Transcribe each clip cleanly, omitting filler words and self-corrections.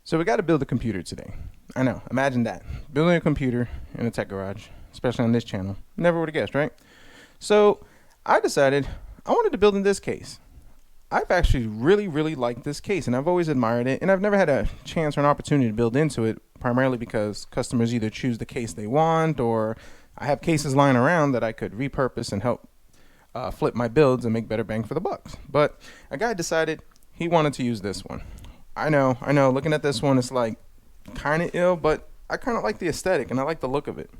So we got to build a computer today. I know, imagine that. Building a computer in a tech garage, especially on this channel. Never would have guessed, right? So I decided I wanted to build in this case. I've actually really liked this case, and I've always admired it, and I've never had a chance or an opportunity to build into it, primarily because customers either choose the case they want, or I have cases lying around that I could repurpose and help flip my builds and make better bang for the bucks. But a guy decided he wanted to use this one. I know, looking at this one, it's like kind of ill, but I kind of like the aesthetic and I like the look of it.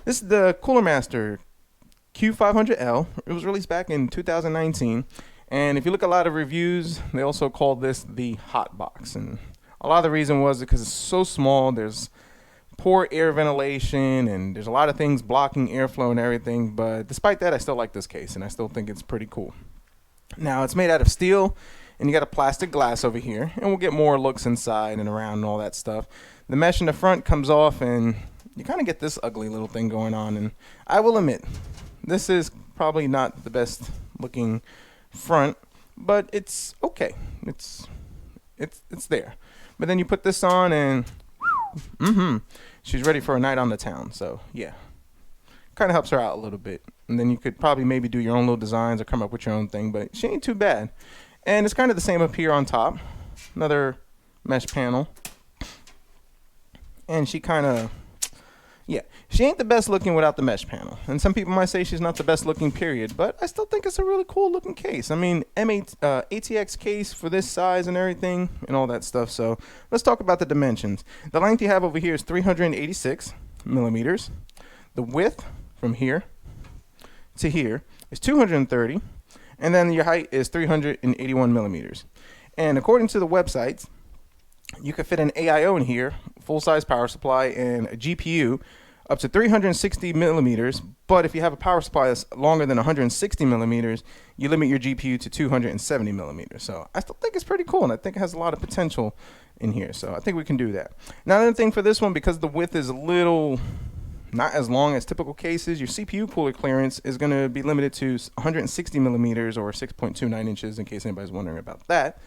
This is the Cooler Master Q500L. It was released back in 2019, and if you look at a lot of reviews, they also call this the hot box, and a lot of the reason was because it's so small, there's poor air ventilation, and there's a lot of things blocking airflow and everything, but despite that, I still like this case, and I still think it's pretty cool. Now, it's made out of steel, and you got a plastic glass over here, and we'll get more looks inside and around and all that stuff. The mesh in the front comes off, and you kind of get this ugly little thing going on, and I will admit, this is probably not the best looking front, but it's okay. It's there. But then you put this on, and she's ready for a night on the town. So yeah, kind of helps her out a little bit. And then you could probably maybe do your own little designs or come up with your own thing, but she ain't too bad. And it's kind of the same up here on top. Another mesh panel. And she kind of, yeah, she ain't the best looking without the mesh panel. And some people might say she's not the best looking, period, but I still think it's a really cool looking case. I mean, ATX case for this size and everything and all that stuff. So let's talk about the dimensions. The length you have over here is 386 millimeters. The width from here to here is 230. And then your height is 381 millimeters. And according to the websites, you can fit an AIO in here, full-size power supply, and a GPU up to 360 millimeters. But if you have a power supply that's longer than 160 millimeters, you limit your GPU to 270 millimeters. So I still think it's pretty cool, and I think it has a lot of potential in here. So I think we can do that. Now, another thing for this one, because the width is a little not as long as typical cases, your CPU cooler clearance is going to be limited to 160 millimeters or 6.29 inches, in case anybody's wondering about that.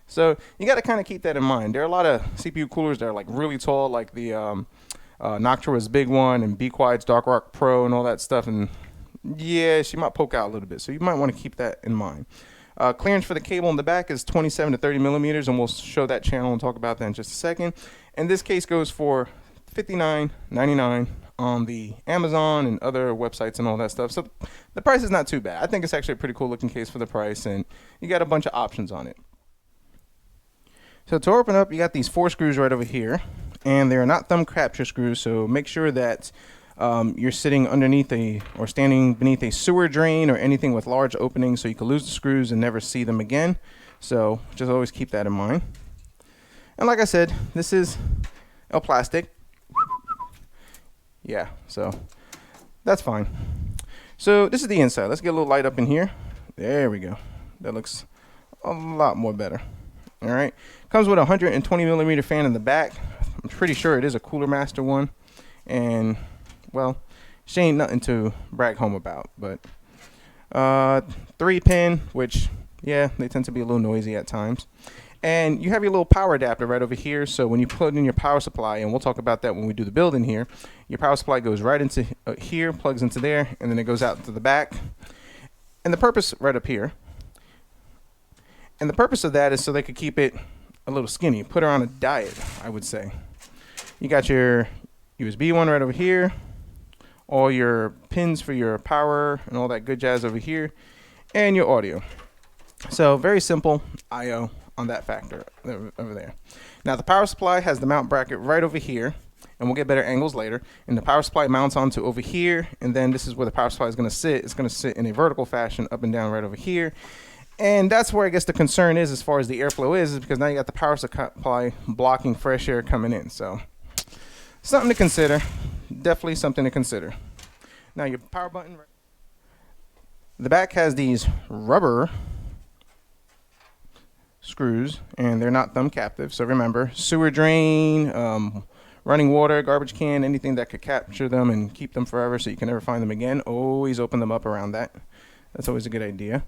So you got to kind of keep that in mind. There are a lot of CPU coolers that are like really tall, like the Noctua's big one and Be Quiet's Dark Rock Pro and all that stuff. And yeah, she might poke out a little bit, so you might want to keep that in mind. Clearance for the cable in the back is 27 to 30 millimeters, and we'll show that channel and talk about that in just a second. And this case goes for $59.99 on the Amazon and other websites and all that stuff. So the price is not too bad. I think it's actually a pretty cool looking case for the price, and you got a bunch of options on it. So to open up, you got these 4 screws right over here, and they're not thumb capture screws, so make sure that you're sitting underneath or standing beneath a sewer drain or anything with large openings, so you can lose the screws and never see them again. So just always keep that in mind. And like I said, this is a plastic. Yeah, so that's fine. So this is the inside. Let's get a little light up in here. There we go. That looks a lot more better. All right. Comes with a 120 millimeter fan in the back. I'm pretty sure it is a Cooler Master one. And, well, she ain't nothing to brag home about. But 3-pin, which, yeah, they tend to be a little noisy at times. And you have your little power adapter right over here. So when you put in your power supply, and we'll talk about that when we do the build in here, your power supply goes right into here, plugs into there, and then it goes out to the back. And the purpose right up here. And the purpose of that is so they could keep it a little skinny. Put her on a diet, I would say. You got your USB one right over here. All your pins for your power and all that good jazz over here. And your audio. So very simple I/O on that factor over there. Now the power supply has the mount bracket right over here. And we'll get better angles later. And the power supply mounts onto over here. And then this is where the power supply is going to sit. It's going to sit in a vertical fashion up and down right over here. And that's where I guess the concern is as far as the airflow is because now you got the power supply blocking fresh air coming in. So something to consider. Definitely something to consider. Now your power button. The back has these rubber screws, and they're not thumb captive. So remember, sewer drain, running water, garbage can, anything that could capture them and keep them forever so you can never find them again. Always open them up around that. That's always a good idea.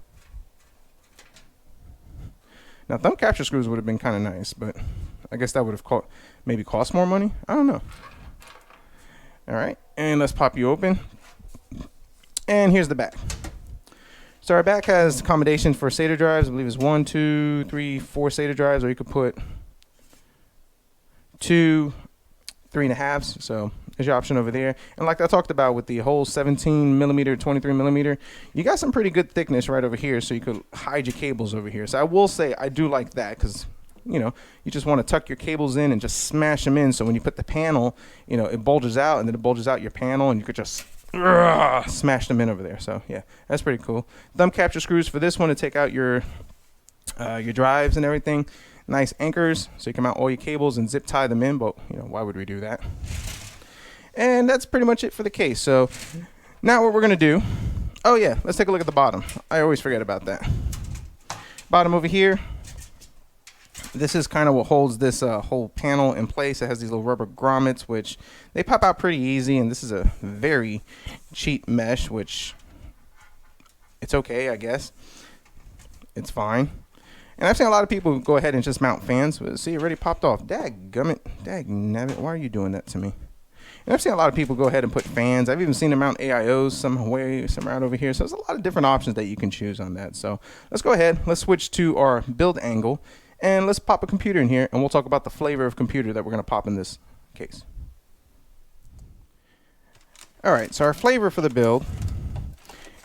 Now, thumb capture screws would have been kind of nice, but I guess that would have maybe cost more money. I don't know. All right, and let's pop you open. And here's the back. So our back has accommodation for SATA drives. I believe it's 1, 2, 3, 4 SATA drives, or you could put 2 3.5s. So there's your option over there. And like I talked about with the whole 17 millimeter, 23 millimeter, you got some pretty good thickness right over here, so you could hide your cables over here. So I will say I do like that, because you know, you just want to tuck your cables in and just smash them in, so when you put the panel, you know, it bulges out, and then it bulges out your panel, and you could just smash them in over there. So yeah, that's pretty cool. Thumb capture screws for this one to take out your drives and everything. Nice anchors, so you can mount all your cables and zip tie them in, but you know, why would we do that? And that's pretty much it for the case. So now what we're gonna do, oh yeah, let's take a look at the bottom. I always forget about that. Bottom over here, this is kind of what holds this whole panel in place. It has these little rubber grommets, which they pop out pretty easy, and this is a very cheap mesh, which it's okay, I guess. It's fine. And I've seen a lot of people go ahead and just mount fans, but see, it already popped off. Dadgummit, dagnabbit, why are you doing that to me? And I've seen a lot of people go ahead and put fans. I've even seen them mount AIOs somewhere out over here. So there's a lot of different options that you can choose on that. So let's go ahead, let's switch to our build angle, and let's pop a computer in here, and we'll talk about the flavor of computer that we're gonna pop in this case. All right, so our flavor for the build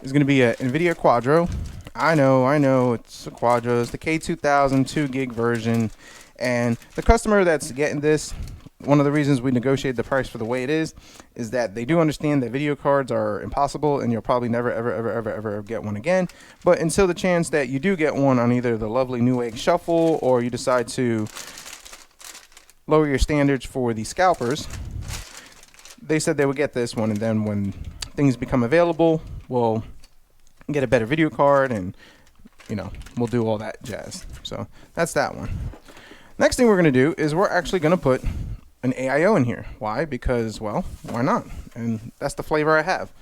is gonna be a NVIDIA Quadro. I know, it's a Quadro. It's the K2000 2 gig version. And the customer that's getting this, one of the reasons we negotiated the price for the way it is that they do understand that video cards are impossible, and you'll probably never, ever get one again. But until the chance that you do get one on either the lovely Newegg Shuffle, or you decide to lower your standards for the scalpers, they said they would get this one, and then when things become available, we'll get a better video card, and you know, we'll do all that jazz. So that's that one. Next thing we're going to do is we're actually going to put an AIO in here. Why? Because, well, why not? And that's the flavor I have.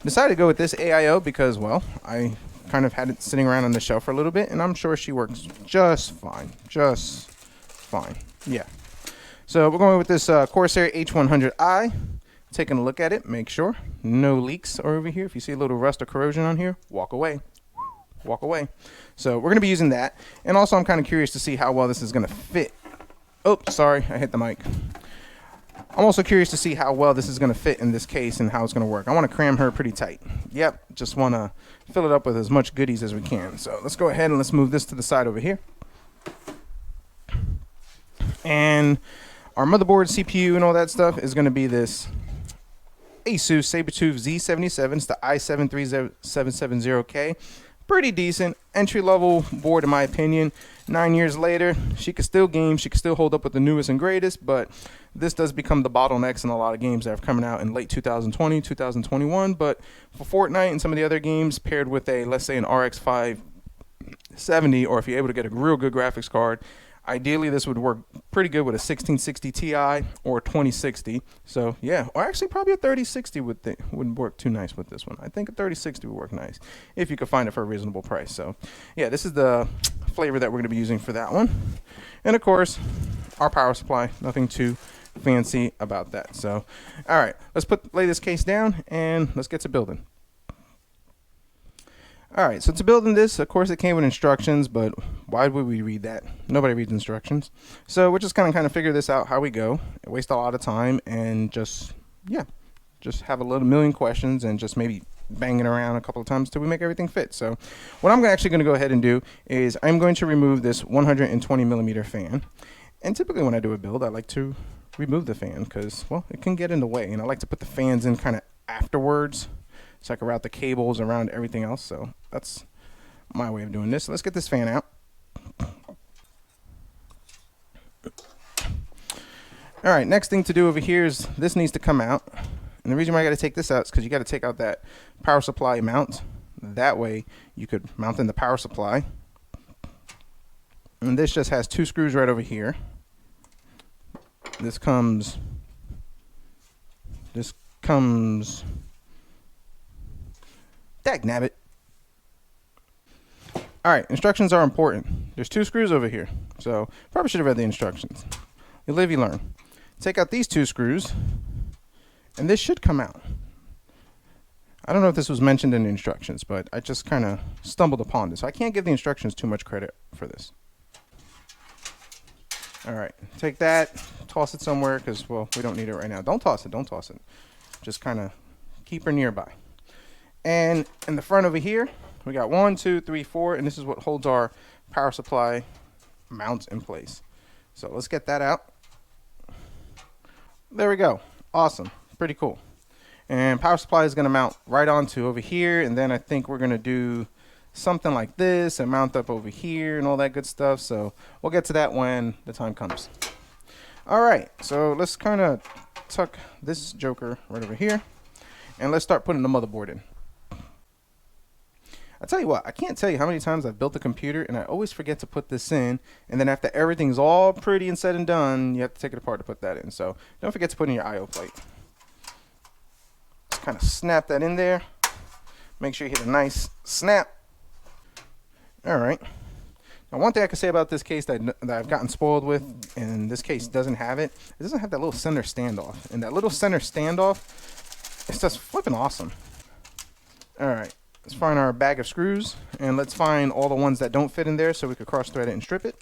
Decided to go with this AIO because, well, I kind of had it sitting around on the shelf for a little bit, and I'm sure she works just fine. Just fine. Yeah. So we're going with this Corsair H100i. Taking a look at it, make sure no leaks are over here. If you see a little rust or corrosion on here, walk away. Walk away. So we're going to be using that. And also I'm kind of curious to see how well this is going to fit. Oh, sorry, I hit the mic. I'm also curious to see how well this is going to fit in this case and how it's going to work. I want to cram her pretty tight. Yep, just want to fill it up with as much goodies as we can. So let's go ahead and let's move this to the side over here. And our motherboard, CPU, and all that stuff is going to be this Asus Sabertooth Z77. It's the i7-3770K. Pretty decent entry-level board in my opinion. 9 years later, she could still game, she could still hold up with the newest and greatest, but this does become the bottlenecks in a lot of games that are coming out in late 2020, 2021. But for Fortnite and some of the other games, paired with a, let's say, an RX 570, or if you're able to get a real good graphics card, ideally this would work pretty good with a 1660 Ti or a 2060. So yeah, or actually probably a 3060 wouldn't work too nice with this one. I think a 3060 would work nice if you could find it for a reasonable price. So yeah, this is the flavor that we're going to be using for that one. And of course, our power supply, nothing too fancy about that. So all right, let's lay this case down and let's get to building. All right, so to building this, of course, it came with instructions, but why would we read that? Nobody reads instructions. So we're just kind of figure this out how we go, waste a lot of time, and just have a little million questions and just maybe bang it around a couple of times till we make everything fit. So what I'm actually going to go ahead and do is I'm going to remove this 120 millimeter fan. And typically when I do a build, I like to remove the fan because, well, it can get in the way, and I like to put the fans in kind of afterwards, so I can route the cables around everything else. So that's my way of doing this. So let's get this fan out. All right, next thing to do over here is this needs to come out. And the reason why I got to take this out is because you got to take out that power supply mount. That way you could mount in the power supply. And this just has 2 screws right over here. This comes dagnabbit. All right, instructions are important. there's 2 screws over here. So probably should have read the instructions. You live, you learn. Take out these 2 screws, and this should come out. I don't know if this was mentioned in the instructions, but I just kind of stumbled upon this. I can't give the instructions too much credit for this. All right, take that, toss it somewhere because, well, we don't need it right now. Don't toss it, don't toss it. Just kind of keep her nearby. And in the front over here, we got 1, 2, 3, 4, and this is what holds our power supply mounts in place. So let's get that out. There we go. Awesome. Pretty cool. And power supply is going to mount right onto over here, and then I think we're going to do something like this and mount up over here and all that good stuff. So we'll get to that when the time comes. All right, so let's kind of tuck this joker right over here, and let's start putting the motherboard in. I tell you what, I can't tell you how many times I've built a computer and I always forget to put this in, and then after everything's all pretty and said and done, you have to take it apart to put that in. So don't forget to put in your I/O plate. Just kind of snap that in there. Make sure you hit a nice snap. All right. Now, one thing I can say about this case that I've gotten spoiled with, and this case doesn't have it, it doesn't have that little center standoff. And that little center standoff, it's just flipping awesome. All right. Let's find our bag of screws, and let's find all the ones that don't fit in there so we could cross thread it and strip it.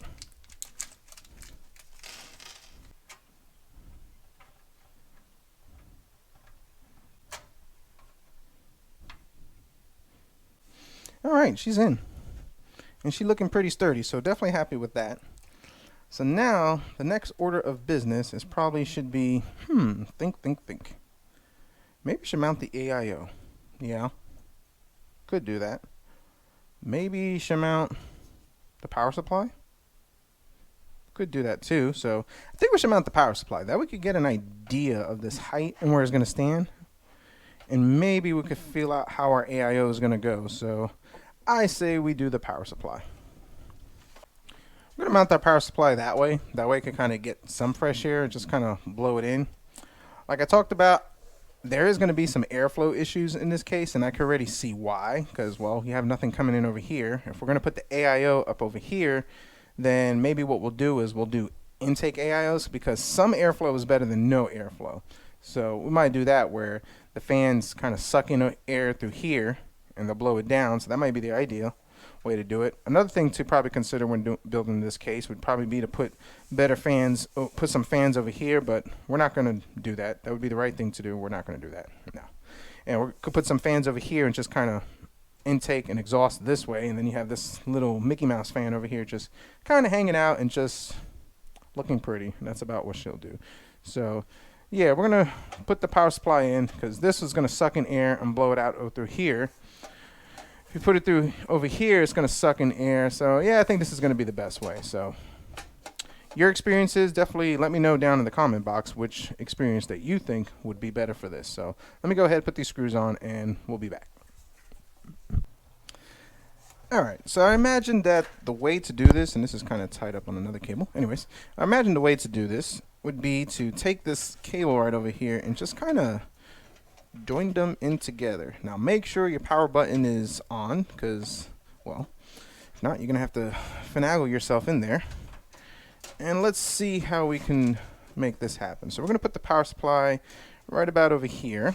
All right, she's in. And she's looking pretty sturdy, so definitely happy with that. So now, the next order of business is probably should be, think. Maybe we should mount the AIO. Yeah. Could do that. Maybe should mount the power supply. Could do that too. So I think we should mount the power supply. That we could get an idea of this height and where it's going to stand. And maybe we could feel out how our AIO is going to go. So I say we do the power supply. We're going to mount that power supply that way. That way it can kind of get some fresh air and just kind of blow it in. Like I talked about, there is going to be some airflow issues in this case, and I can already see why, because, well, you have nothing coming in over here. If we're going to put the AIO up over here, then maybe what we'll do is we'll do intake AIOs, because some airflow is better than no airflow. So we might do that where the fans kind of suck in air through here, and they'll blow it down, so that might be the ideal way to do it. Another thing to probably consider when building this case would probably be to put better fans, put some fans over here, but we're not going to do that. That would be the right thing to do. We're not going to do that. No. And we could put some fans over here and just kind of intake and exhaust this way, and then you have this little Mickey Mouse fan over here just kind of hanging out and just looking pretty. And that's about what she'll do. So yeah, we're going to put the power supply in because this is going to suck in air and blow it out through here. If you put it through over here, it's going to suck in air. So yeah, I think this is going to be the best way. So your experiences, definitely let me know down in the comment box which experience that you think would be better for this. So let me go ahead and put these screws on and we'll be back. All right, so I imagine that the way to do this, and this is kind of tied up on another cable. Anyways, I imagine the way to do this would be to take this cable right over here and just kind of join them in together. Now make sure your power button is on because, well, if not, you're going to have to finagle yourself in there. And let's see how we can make this happen. So we're going to put the power supply right about over here.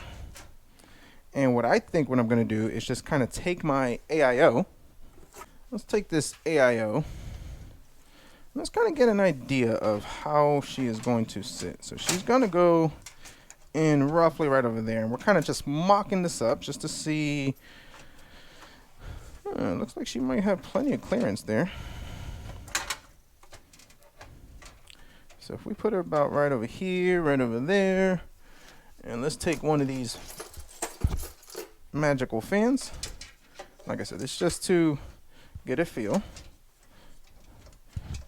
And what I think what I'm going to do is just kind of take my AIO. Let's take this AIO. Let's kind of get an idea of how she is going to sit. So she's going to go in roughly right over there, and we're kind of just mocking this up just to see. Looks like she might have plenty of clearance there. So if we put her about right over here, right over there, and let's take one of these magical fans. Like I said, it's just to get a feel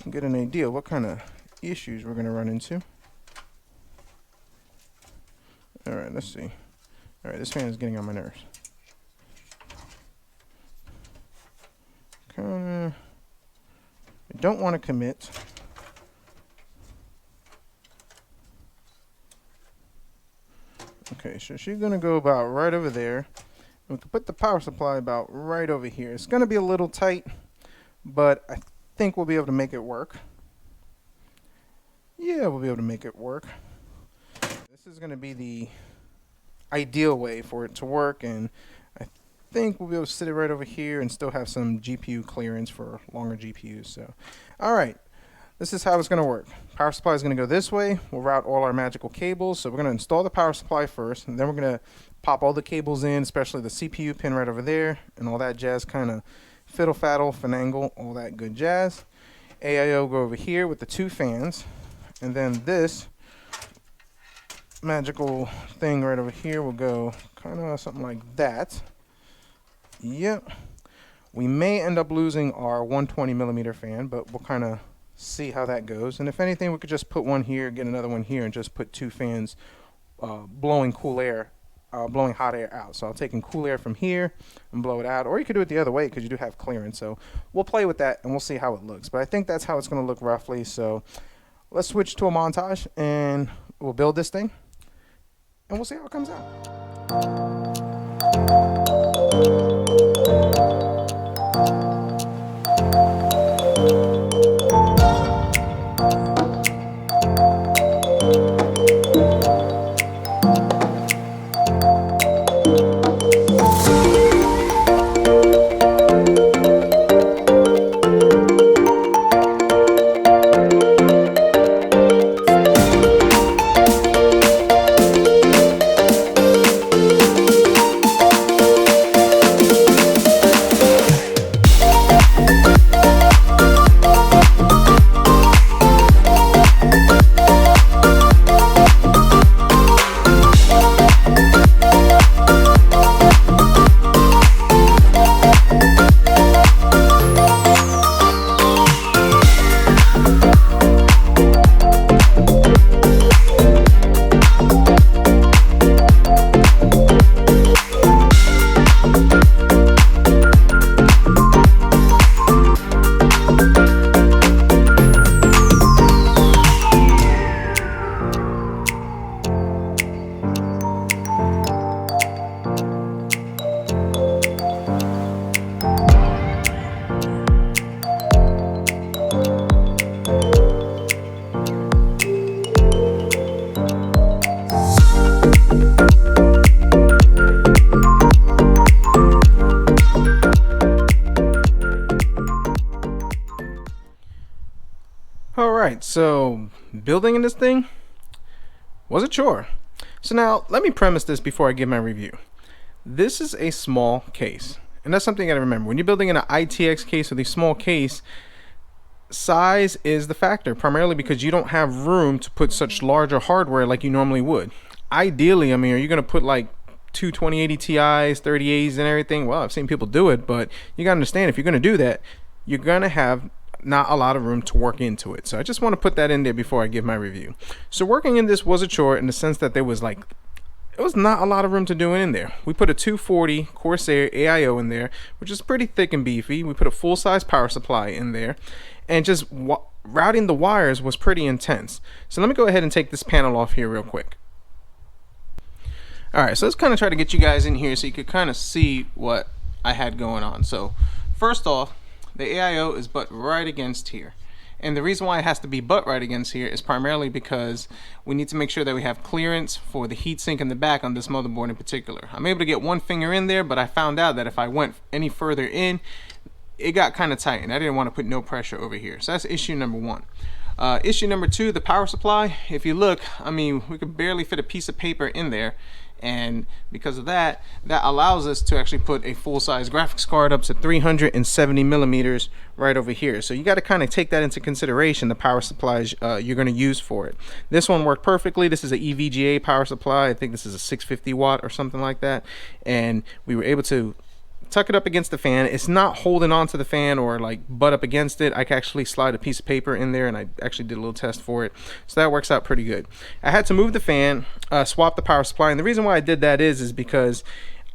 and get an idea of what kind of issues we're going to run into. All right, let's see. All right, this fan is getting on my nerves. I don't want to commit. Okay, so she's going to go about right over there. We can put the power supply about right over here. It's going to be a little tight, but I think we'll be able to make it work. Yeah, we'll be able to make it work. This is going to be the ideal way for it to work, and I think we'll be able to sit it right over here and still have some GPU clearance for longer GPUs. So, all right, this is how it's going to work. Power supply is going to go this way. We'll route all our magical cables. So we're going to install the power supply first, and then we're going to pop all the cables in, especially the CPU pin right over there, and all that jazz, kind of fiddle faddle, finagle, all that good jazz. AIO go over here with the 2 fans, and then this magical thing right over here will go kind of something like that. Yep. We may end up losing our 120 millimeter fan, but we'll kind of see how that goes. And if anything, we could just put one here, get another one here, and just put 2 fans blowing cool air, blowing hot air out. So I'll take in cool air from here and blow it out, or you could do it the other way because you do have clearance. So we'll play with that and we'll see how it looks. But I think that's how it's going to look roughly. So let's switch to a montage and we'll build this thing and we'll see how it comes out. Alright, so building in this thing was a chore. So now let me premise this before I give my review. This is a small case, and that's something you gotta remember. When you're building in an ITX case with a small case, size is the factor, primarily because you don't have room to put such larger hardware like you normally would. Ideally, I mean, are you gonna put like two 2080 Ti's, 3080s and everything? Well, I've seen people do it, but you gotta understand, if you're gonna do that, you're gonna have not a lot of room to work into it. So I just want to put that in there before I give my review. So working in this was a chore in the sense that there was not a lot of room to do it in there. We put a 240 Corsair AIO in there, which is pretty thick and beefy. We put a full-size power supply in there, and just routing the wires was pretty intense. So let me go ahead and take this panel off here real quick. Alright, so let's kind of try to get you guys in here so you could kind of see what I had going on. So first off, the AIO is butt right against here. And the reason why it has to be butt right against here is primarily because we need to make sure that we have clearance for the heatsink in the back on this motherboard in particular. I'm able to get one finger in there, but I found out that if I went any further in, it got kind of tight, and I didn't want to put no pressure over here. So that's issue number one. Issue number two, the power supply. If you look, I mean, we could barely fit a piece of paper in there. And because of that, that allows us to actually put a full-size graphics card up to 370 millimeters right over here. So you got to kind of take that into consideration, the power supplies you're going to use for it. This one worked perfectly. This is an EVGA power supply. I think this is a 650 watt or something like that. And we were able to tuck it up against the fan. It's not holding on to the fan or like butt up against it. I can actually slide a piece of paper in there, and I actually did a little test for it, so that works out pretty good. I had to move the fan, swap the power supply, and the reason why I did that is because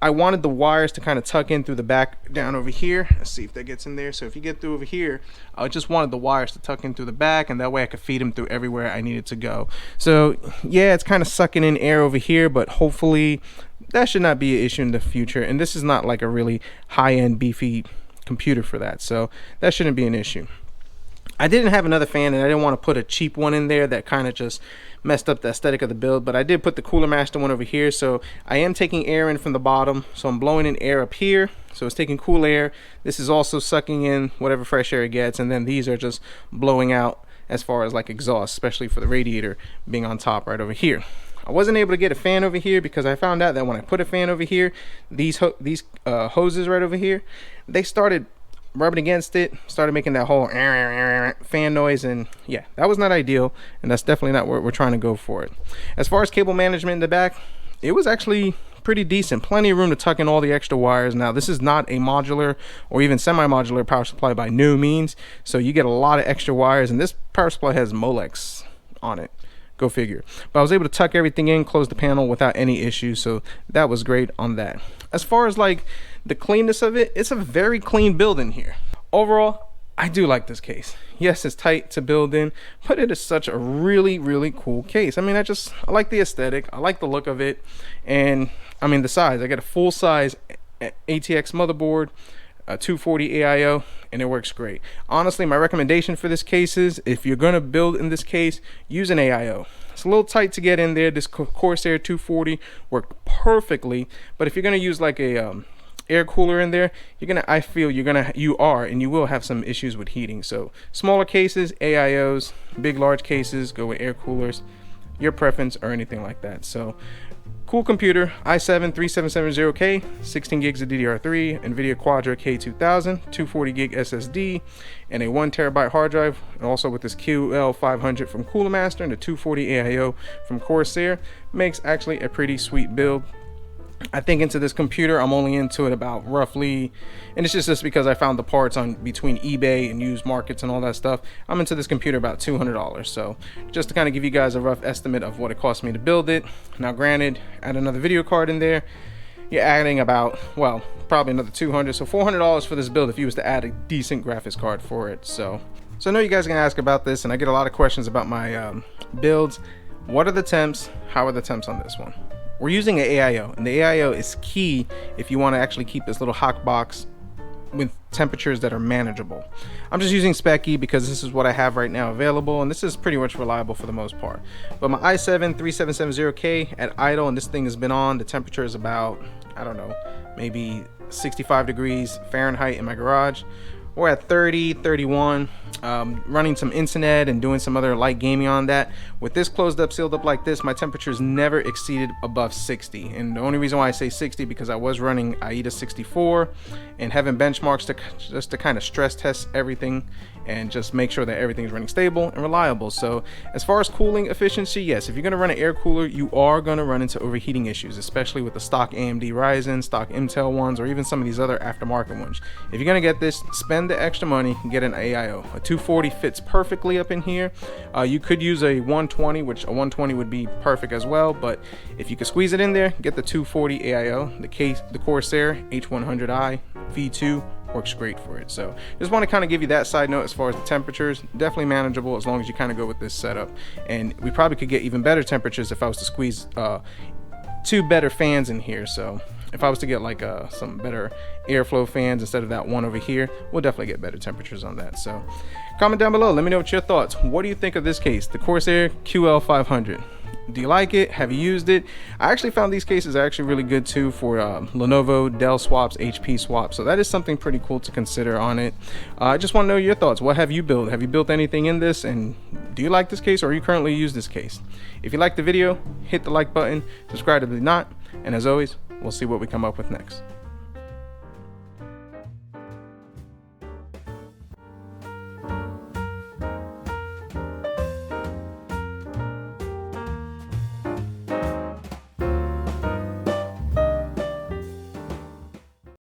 I wanted the wires to kind of tuck in through the back down over here. Let's see if that gets in there. So if you get through over here, I just wanted the wires to tuck in through the back, and that way I could feed them through everywhere I needed to go. So yeah, it's kind of sucking in air over here, but hopefully that should not be an issue in the future. And this is not like a really high-end beefy computer for that, so that shouldn't be an issue. I didn't have another fan, and I didn't want to put a cheap one in there that kind of just messed up the aesthetic of the build, but I did put the Cooler Master one over here. So I am taking air in from the bottom, so I'm blowing in air up here, so it's taking cool air. This is also sucking in whatever fresh air it gets, and then these are just blowing out as far as like exhaust, especially for the radiator being on top right over here. I wasn't able to get a fan over here because I found out that when I put a fan over here, these hoses right over here, they started rubbing against it, started making that whole fan noise, and yeah, that was not ideal, and that's definitely not what we're trying to go for it. As far as cable management in the back, it was actually pretty decent. Plenty of room to tuck in all the extra wires. Now, this is not a modular or even semi-modular power supply by no means, so you get a lot of extra wires, and this power supply has Molex on it. Go figure. But I was able to tuck everything in, close the panel without any issues, so that was great on that. As far as like the cleanness of it, it's a very clean build in here. Overall, I do like this case. Yes, it's tight to build in, but it is such a really cool case. I mean, I like the aesthetic, I like the look of it, and I mean the size. I got a full size ATX motherboard, a 240 AIO, and it works great. Honestly, my recommendation for this case is, if you're gonna build in this case, use an AIO. It's a little tight to get in there. This Corsair 240 worked perfectly, but if you're gonna use like a air cooler in there, I feel you will have some issues with heating. So smaller cases, AIOs, large cases, go with air coolers, your preference, or anything like that. So cool computer, i7-3770K, 16 gigs of DDR3, NVIDIA Quadro K2000, 240 gig SSD, and a 1 terabyte hard drive, and also with this QL500 from Cooler Master and the 240 AIO from Corsair, makes actually a pretty sweet build. I think into this computer, I'm only into it about roughly, and it's just because I found the parts on between eBay and used markets and all that stuff, I'm into this computer about $200. So just to kind of give you guys a rough estimate of what it cost me to build it. Now granted, add another video card in there, you're adding about, well, probably another $200, so $400 for this build if you was to add a decent graphics card for it. So I know you guys are gonna ask about this, and I get a lot of questions about my builds. What are the temps? How are the temps on this one? We're using an AIO, and the AIO is key if you want to actually keep this little hot box with temperatures that are manageable. I'm just using Spec-E because this is what I have right now available, and this is pretty much reliable for the most part. But my i7-3770K at idle, and this thing has been on, the temperature is about, I don't know, maybe 65 degrees Fahrenheit in my garage. We're at 30, 31, running some internet and doing some other light gaming on that. With this closed up, sealed up like this, my temperatures never exceeded above 60. And the only reason why I say 60 because I was running AIDA 64 and having benchmarks just to kind of stress test everything and just make sure that everything's running stable and reliable. So as far as cooling efficiency, yes, if you're gonna run an air cooler, you are gonna run into overheating issues, especially with the stock AMD Ryzen, stock Intel ones, or even some of these other aftermarket ones. If you're gonna get this, spend the extra money and get an AIO. A 240 fits perfectly up in here. You could use a 120, which a 120 would be perfect as well, but if you could squeeze it in there, get the 240 AIO. The Corsair H100i V2 works great for it. So just want to kind of give you that side note as far as the temperatures. Definitely manageable as long as you kind of go with this setup, and we probably could get even better temperatures if I was to squeeze 2 better fans in here. So if I was to get like some better airflow fans instead of that one over here, we'll definitely get better temperatures on that. So comment down below, let me know what your thoughts. What do you think of this case, the Corsair QL500? Do you like it? Have you used it? I actually found these cases are actually really good too for Lenovo, Dell swaps, HP swaps. So that is something pretty cool to consider on it. I just want to know your thoughts. What have you built? Have you built anything in this? And do you like this case, or are you currently use this case? If you like the video, hit the like button, subscribe if you not, and as always, we'll see what we come up with next.